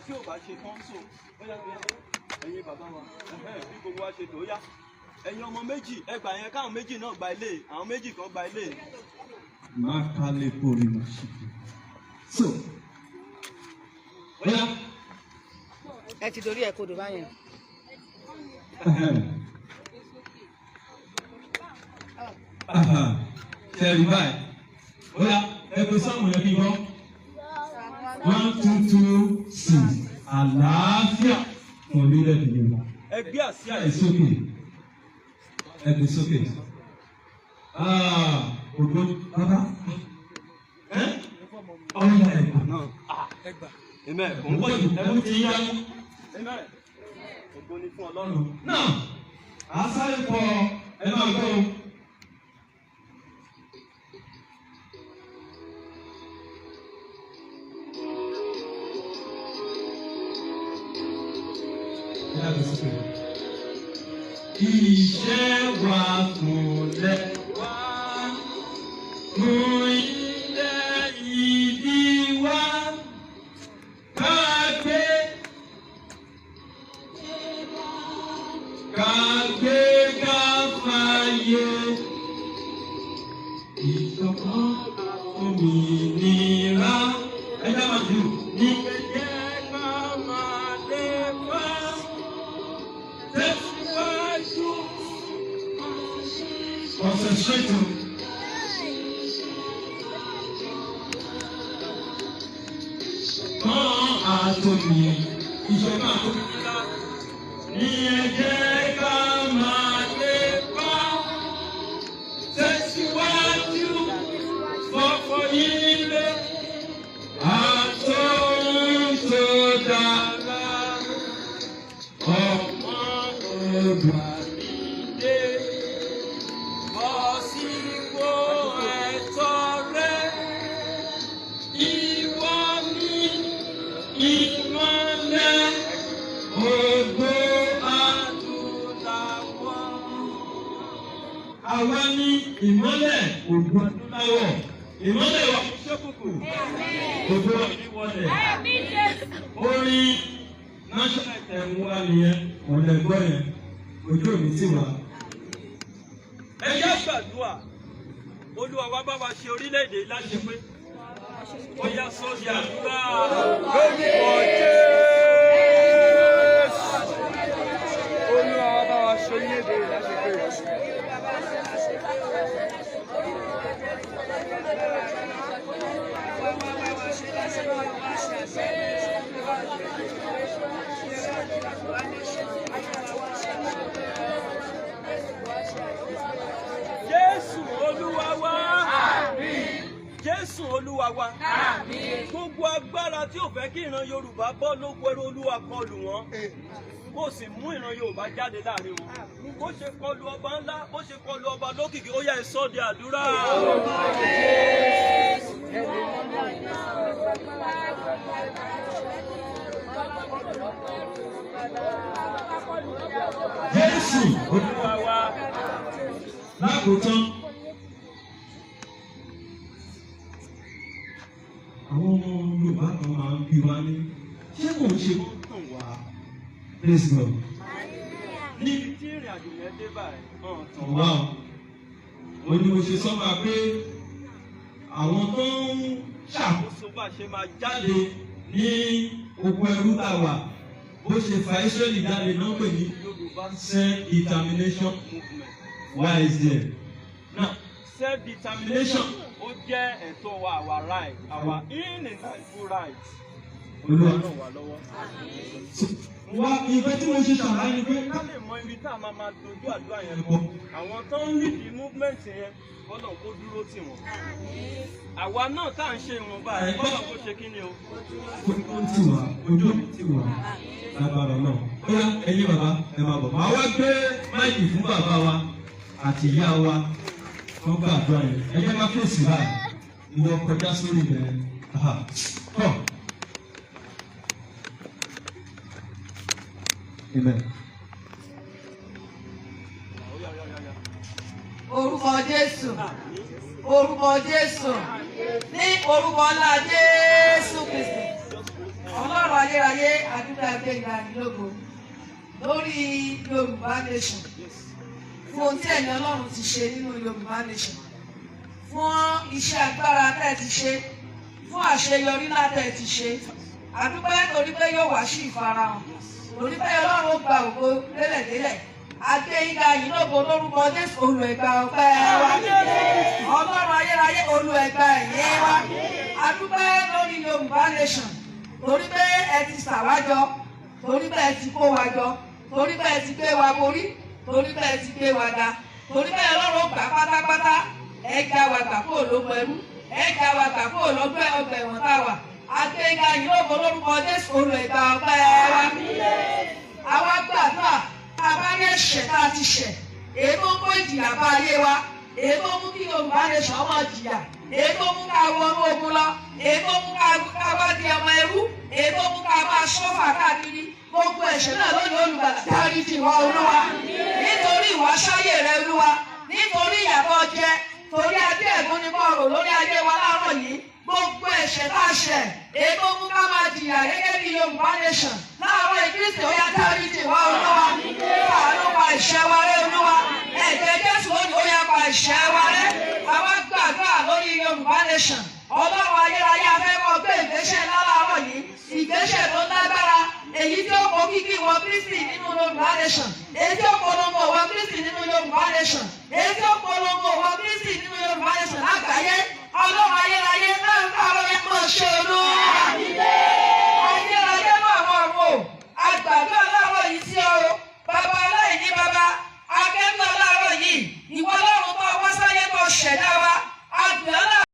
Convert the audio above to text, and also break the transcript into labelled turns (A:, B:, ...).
A: tí ò bá ṣe tán so ó yá ẹ̀yin bàbá wa bí gbogbo wa ṣe tó yá ẹ̀yin ọmọ méjì ẹgbà yẹn káwọn méjì náà gba ilé àwọn méjì kan gba ilé.
B: má ká lè borí mà ṣe so ó yá.
C: ẹ ti dorí ẹ kodò báyẹn.
B: Tẹ̀rí báyìí ó yá ẹgbẹ́ sọ́ọ̀mù yẹn bí wọ́n 1 2 2 6 àlàáfíà fún orílẹ̀-èdè Yorùbá.
A: Ẹgbẹ́ àsíá
B: ẹ sókè ẹgbẹ́ sókè. Ògbó bàbá ọ̀yà ẹ̀gbà náà.
A: Amen. Òun bọ̀ yìí ẹ̀mú ti yá. Amen. Ògo ni fún Ọlọ́run.
B: Náà àṣàyè pọ̀ ẹ máa gbọ́ o. Iṣẹ́ wa kúnlẹ̀ wá fún ilẹ̀ ìdí wa ká gbé ká fàyè ìṣọ̀kan òmìnira ẹ̀dá máa dùn ní kẹ̀kẹ́ ká máa lè wá. Concentrate on. Kan àtòmí ìṣọ̀kan àtòmíra ní ẹ̀jẹ̀ ká máa lè bá tẹ̀síwájú fọ́fọ́ ilé àtòhún tó dára ọmọ ọgbà. Àwa ní ìmọ́lẹ̀ ògo adúláwọ̀, ìmọ́lẹ̀ wa kò ṣókùnkùn, ògo ìwọlẹ̀. Orin national anthem wa nìyẹn, ọ̀lẹ́gbọ́n yẹn, ojú òní ti wà.
A: Ẹ yá gbàdúrà, Olúwa wa bá wa ṣe orílẹ̀-èdè láṣẹ pé ó yá sọ́ọ̀dì àdúrà. Lórúkọ Jésù. Olúwa wa bá wa ṣe orílẹ̀-èdè láṣẹ pé. Jésù Olúwa wa. Àmín. Jésù Olúwa wa. Àmín. Gbogbo agbára tí ò fẹ́ kí ìran Yorùbá bọ́ lóko ẹrú Olúwa kọlù wọn. Kó sì mú ìran Yorùbá jáde láàrin wọn. Bó ṣe kọlù ọba ńlá, bó ṣe kọlù ọba lókìkí, ó yá ẹ sọ́ di àdúrà.
B: Jésù
A: Olúwa wa.
B: Lákòótán, àwọn ọmọ Yorùbá kan máa ń bí wa ní ṣé kò ń ṣe kó tàn wá. Praise God.
A: Níbi tí ìrìn àjò yẹn dé báyìí, tàn wá.
B: Wá o ní mo ṣe sọ́mà pé àwọn tó ń ṣàkóso
A: bá ṣe máa jáde
B: jáde ní oko ẹrú tá a wà bó ṣe fa Ísírẹ́lì jáde náà pè ní
A: Yorùbá
B: self-determination.
A: movement.
B: Why is there?
A: Now, self-determination ó jẹ́ ẹ̀tọ́ wa, our right, our inalienable right.
B: Olúwa
A: Ràn wá lọ́wọ́.
B: wá ìfẹ́ tí mo ṣe ṣàlàyé ni pé
A: Ká lè mọ ibi tá a máa dojú àdúrà yẹn bọ̀. Àwọn tó ń lead the movement yẹn bọ́lọ̀ kó dúró tì wọ́n. Àwa náà tá à ń ṣe ìwọ̀nba ẹ̀ bọ́lọ̀ kó ṣe kí ni o.
B: ó ti wà ojú òní ti wà lágbára náà. Ó yá ẹ̀yin bàbá ẹ máa bọ̀. Màá wá gbé máìkì fún bàbá wa àti ìyá wa wọ́n gbà àdúrà yẹn. Ẹ jẹ́ ká fèsì báyìí. Ìwọ kọjá sórí ibẹ̀. Tọ́. Amen.
C: Orúkọ Jésù. Orúkọ Jésù. Ní orúkọ ńlá Jésù Kristi.
D: Ọlọ́run ayérayé adúgbò agbẹ́gbẹ́ àdìlógo lórí Yorùbá nation fún ohun tí ẹ̀yin Ọlọ́run ti ṣe nínú Yorùbá nation, fún iṣẹ́ agbára tẹ́ ẹ ti ṣe, fún àṣeyọrí ńlá tẹ́ ẹ ti ṣe. Àdúgbò torí pé yóò wá sí ìfarahàn, torí pé Ọlọ́run ó gba ògo délẹ̀délẹ̀. Adéyínká yìí lógo lórúkọ Jésù, olùẹ̀gbà ọpẹ́ wa. Ọlọ́run ayérayé, olùẹ̀gbà ẹ̀yẹ wa. Àdúgbò lórí Yorùbá nation torí pé ẹ ti ṣàwájọ, torí pé ẹ ti kó wa jọ, torí pé ẹ ti gbé wa borí, torí pé ẹ ti gbé wa ga, torí pé Ọlọ́run gbà pátápátá. Ẹ já wa gbà kó lóko ẹrú, ẹ já wa gbà kó lọ́gbẹ́ ọgbà ẹ̀wọ̀n tá a wà. Adéyínká yìí lógo lórúkọ Jésù, olùẹ̀gbà ọpẹ́ wa. Àwa gbàdúrà abáyé ẹ̀ṣẹ̀ tá a ti ṣẹ̀, èyí tó kó ìjìyà bá ayé wa, èyí tó mú kí Yorùbá nation ọmọ jìyà, èyí tó mú ká wọnú ogun lọ, èyí tó mú ká wá di ọmọ ẹrú, èyí tó mú ká máa ṣọ́fà káàkiri. Gbogbo ẹ̀ṣẹ̀ náà lónìí Olùgbàlà dáríjì wá Olúwa, nítorí ìwáṣáyé rẹ Olúwa, nítorí ìyàtọ̀ jẹ, torí adé ẹ̀gún ní bọ́ọ̀rọ̀ lórí ayé wa láàárọ̀ yìí. Gbogbo ẹ̀ṣẹ̀ tá a ṣẹ̀, èyí tó mú ká máa jìyà gẹ́gẹ́ bí Yorùbá nation láàárọ̀ ìkírísì ó yá dáríjì wá Olúwa, àánú pa ẹ̀ṣẹ̀ wa rẹ́ Olúwa, ẹ̀jẹ̀ Jésù lónìí ó yá pa ẹ̀ṣẹ̀ wa rẹ́. Àwa gbàdúrà lórí Yorùbá nation, Ọlọ́run ayérayé afẹ́kọ̀ọ́ gbé ìgbésẹ̀ ńlá láàárọ̀ yìí, ìgbésẹ̀ tó lágbára, èyí tí ó kó kíkí wọ Kristi nínú Yorùbá nation, èyí tí ó polongo wọ Kristi nínú Yorùbá nation, èyí tí ó polongo wọ Kristi nínú Yorùbá nation lágbàáyé. Ọlọ́run